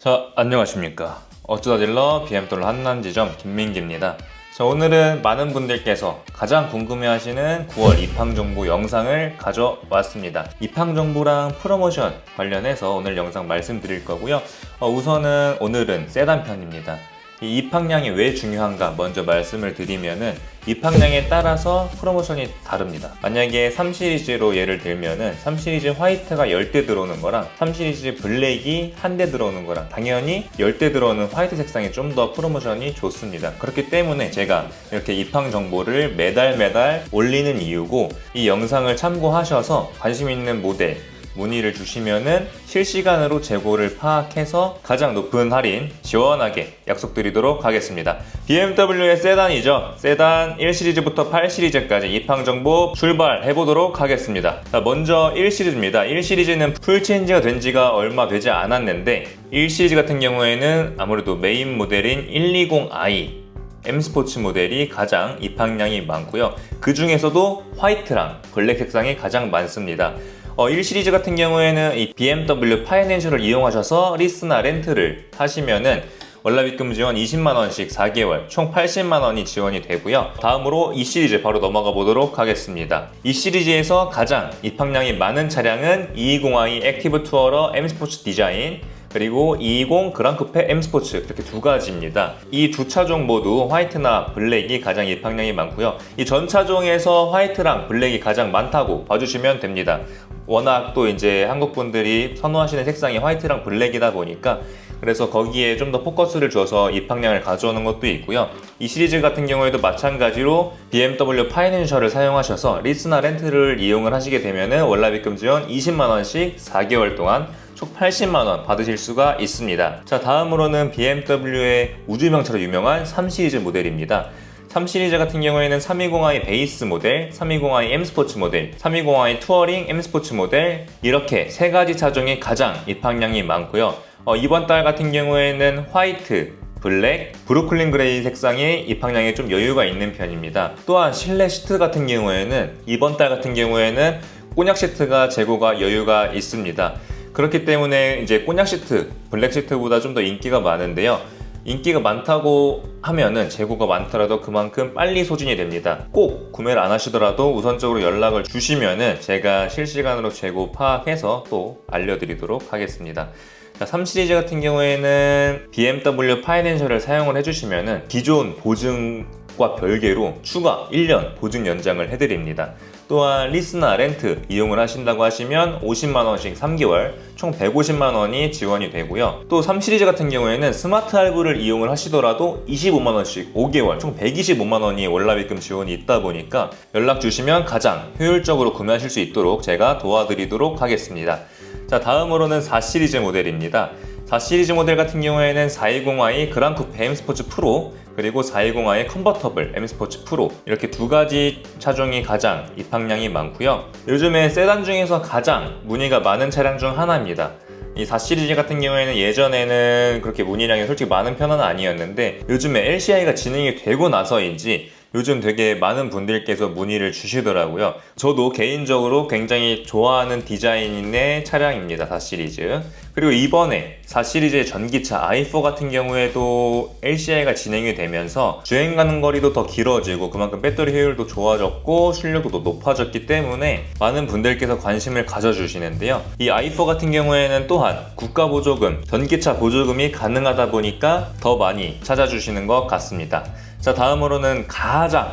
자, 안녕하십니까. 어쩌다 딜러 BMW 한남지점 김민기입니다. 자, 오늘은 많은 분들께서 가장 궁금해하시는 9월 입항정보 영상을 가져왔습니다. 입항정보랑 프로모션 관련해서 오늘 영상 말씀드릴 거고요. 우선은 오늘은 세단 편입니다. 이 입항량이 왜 중요한가 먼저 말씀을 드리면은 입항량에 따라서 프로모션이 다릅니다. 만약에 3시리즈로 예를 들면은 3시리즈 화이트가 10대 들어오는 거랑 3시리즈 블랙이 1대 들어오는 거랑 당연히 10대 들어오는 화이트 색상이 좀 더 프로모션이 좋습니다. 그렇기 때문에 제가 이렇게 입항 정보를 매달 올리는 이유고, 이 영상을 참고하셔서 관심 있는 모델 문의를 주시면은 실시간으로 재고를 파악해서 가장 높은 할인 시원하게 약속드리도록 하겠습니다. BMW의 세단이죠. 세단 1시리즈부터 8시리즈까지 입항정보 출발해보도록 하겠습니다. 자, 먼저 1시리즈입니다. 1시리즈는 풀체인지가 된 지가 얼마 되지 않았는데 1시리즈 같은 경우에는 아무래도 메인 모델인 120i M스포츠 모델이 가장 입항량이 많고요. 그 중에서도 화이트랑 블랙 색상이 가장 많습니다. 1시리즈 같은 경우에는 이 BMW 파이낸셜을 이용하셔서 리스나 렌트를 하시면은 월납입금 지원 20만원씩 4개월 총 80만원이 지원이 되고요. 다음으로 2시리즈 바로 넘어가 보도록 하겠습니다. 2시리즈에서 가장 입항량이 많은 차량은 220i 액티브 투어러 M 스포츠 디자인, 그리고 220 그랑쿠페 M 스포츠, 이렇게 두 가지입니다. 이 두 차종 모두 화이트나 블랙이 가장 입항량이 많고요. 이 전 차종에서 화이트랑 블랙이 가장 많다고 봐주시면 됩니다. 워낙 또 이제 한국 분들이 선호하시는 색상이 화이트랑 블랙이다 보니까 그래서 거기에 좀 더 포커스를 줘서 입항량을 가져오는 것도 있고요. 이 시리즈 같은 경우에도 마찬가지로 BMW 파이낸셜을 사용하셔서 리스나 렌트를 이용을 하시게 되면은 월납입금 지원 20만원씩 4개월 동안 총 80만원 받으실 수가 있습니다. 자, 다음으로는 BMW의 우주명차로 유명한 3시리즈 모델입니다. 3시리즈 같은 경우에는 320i 베이스 모델, 320i M 스포츠 모델, 320i 투어링 M 스포츠 모델, 이렇게 세 가지 차종이 가장 입항량이 많고요. 이번 달 같은 경우에는 화이트, 블랙, 브루클린 그레이 색상의 입항량에 좀 여유가 있는 편입니다. 또한 실내 시트 같은 경우에는 이번 달 같은 경우에는 꼬냑 시트가 재고가 여유가 있습니다. 그렇기 때문에 이제 꼬냑 시트, 블랙 시트보다 좀 더 인기가 많은데요. 인기가 많다고 하면은 재고가 많더라도 그만큼 빨리 소진이 됩니다. 꼭 구매를 안 하시더라도 우선적으로 연락을 주시면은 제가 실시간으로 재고 파악해서 또 알려드리도록 하겠습니다. 자, 3시리즈 같은 경우에는 BMW 파이낸셜을 사용을 해주시면은 기존 보증과 별개로 추가 1년 보증 연장을 해드립니다. 또한 리스나 렌트 이용을 하신다고 하시면 50만원씩 3개월 총 150만원이 지원이 되고요. 또 3시리즈 같은 경우에는 스마트 할부를 이용을 하시더라도 25만원씩 5개월 총 125만원이 월납입금 지원이 있다 보니까 연락 주시면 가장 효율적으로 구매하실 수 있도록 제가 도와드리도록 하겠습니다. 자, 다음으로는 4시리즈 모델입니다. 4시리즈 모델 같은 경우에는 420i 그랑쿠페 M 스포츠 프로, 그리고 420i 컨버터블 M 스포츠 프로, 이렇게 두 가지 차종이 가장 입항량이 많고요. 요즘에 세단 중에서 가장 문의가 많은 차량 중 하나입니다. 이 4시리즈 같은 경우에는 예전에는 그렇게 문의량이 솔직히 많은 편은 아니었는데 요즘에 LCI가 진행이 되고 나서인지 요즘 되게 많은 분들께서 문의를 주시더라고요. 저도 개인적으로 굉장히 좋아하는 디자인의 차량입니다. 4시리즈. 그리고 이번에 4시리즈의 전기차 i4 같은 경우에도 LCI가 진행이 되면서 주행 가는 거리도 더 길어지고 그만큼 배터리 효율도 좋아졌고 출력도 더 높아졌기 때문에 많은 분들께서 관심을 가져주시는데요. 이 i4 같은 경우에는 또한 국가보조금, 전기차 보조금이 가능하다 보니까 더 많이 찾아주시는 것 같습니다. 자, 다음으로는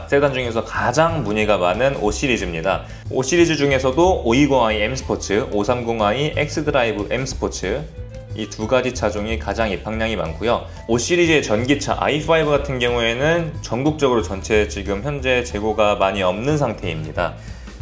세단 중에서 가장 문의가 많은 5시리즈입니다. 5시리즈 중에서도 520i M 스포츠, 530i X 드라이브 M 스포츠, 이 두 가지 차종이 가장 입항량이 많고요. 5시리즈의 전기차 i5 같은 경우에는 전국적으로 전체 지금 현재 재고가 많이 없는 상태입니다.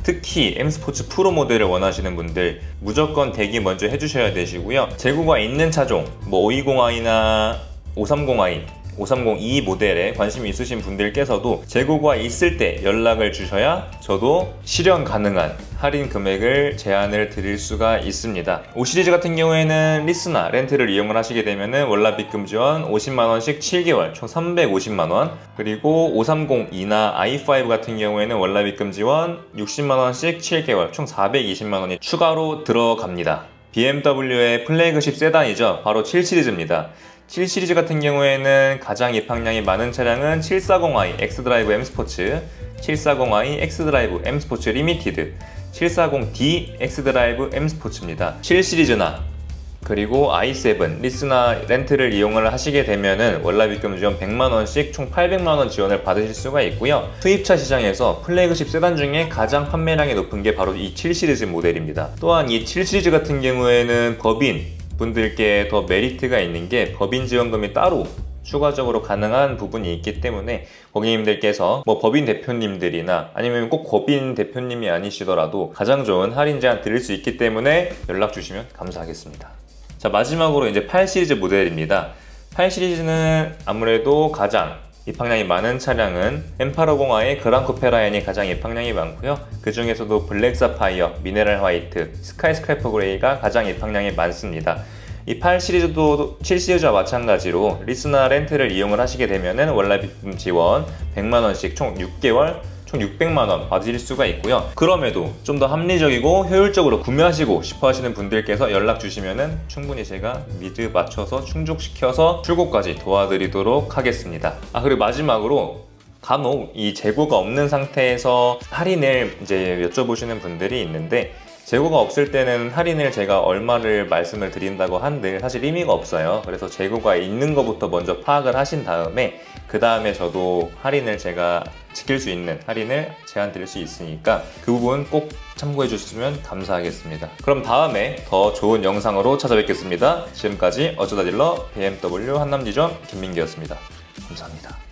특히 M 스포츠 프로 모델을 원하시는 분들 무조건 대기 먼저 해주셔야 되시고요. 재고가 있는 차종, 520i나 530i 530e 모델에 관심이 있으신 분들께서도 재고가 있을 때 연락을 주셔야 저도 실현 가능한 할인 금액을 제안을 드릴 수가 있습니다. 5시리즈 같은 경우에는 리스나 렌트를 이용을 하시게 되면 월납입금 지원 50만원씩 7개월 총 350만원, 그리고 530e나 i5 같은 경우에는 월납입금 지원 60만원씩 7개월 총 420만원이 추가로 들어갑니다. BMW의 플래그십 세단이죠. 바로 7 시리즈입니다. 7 시리즈 같은 경우에는 가장 입항량이 많은 차량은 740i X드라이브 M 스포츠, 740i X드라이브 M 스포츠 리미티드, 740D X드라이브 M 스포츠입니다. 7 시리즈나 그리고 i7 리스나 렌트를 이용을 하시게 되면은 월납입금 지원 100만원씩 총 800만원 지원을 받으실 수가 있고요. 수입차 시장에서 플래그십 세단 중에 가장 판매량이 높은 게 바로 이 7 시리즈 모델입니다. 또한 이 7 시리즈 같은 경우에는 법인 분들께 더 메리트가 있는 게 법인 지원금이 따로 추가적으로 가능한 부분이 있기 때문에 고객님들께서 뭐 법인 대표님들이나 아니면 꼭 법인 대표님이 아니시더라도 가장 좋은 할인 제한 드릴 수 있기 때문에 연락 주시면 감사하겠습니다. 자, 마지막으로 이제 8 시리즈 모델입니다. 8 시리즈는 아무래도 가장 입항량이 많은 차량은 M850i 그랑코페 라인이 가장 입항량이 많고요. 그 중에서도 블랙 사파이어, 미네랄 화이트, 스카이 스크래퍼 그레이가 가장 입항량이 많습니다. 이 8 시리즈도 7 시리즈와 마찬가지로 리스나 렌트를 이용을 하시게 되면은 월납입금 지원 100만원씩 총 6개월 총 600만원 받으실 수가 있고요. 그럼에도 좀 더 합리적이고 효율적으로 구매하시고 싶어 하시는 분들께서 연락 주시면은 충분히 제가 미드 맞춰서 충족시켜서 출고까지 도와드리도록 하겠습니다. 그리고 마지막으로 간혹 이 재고가 없는 상태에서 할인을 이제 여쭤보시는 분들이 있는데, 재고가 없을 때는 할인을 제가 얼마를 말씀을 드린다고 한들 사실 의미가 없어요. 그래서 재고가 있는 것부터 먼저 파악을 하신 다음에 그 다음에 저도 할인을 제가 지킬 수 있는 할인을 제안 드릴 수 있으니까 그 부분 꼭 참고해 주시면 감사하겠습니다. 그럼 다음에 더 좋은 영상으로 찾아뵙겠습니다. 지금까지 어쩌다 딜러 BMW 한남지점 김민기였습니다. 감사합니다.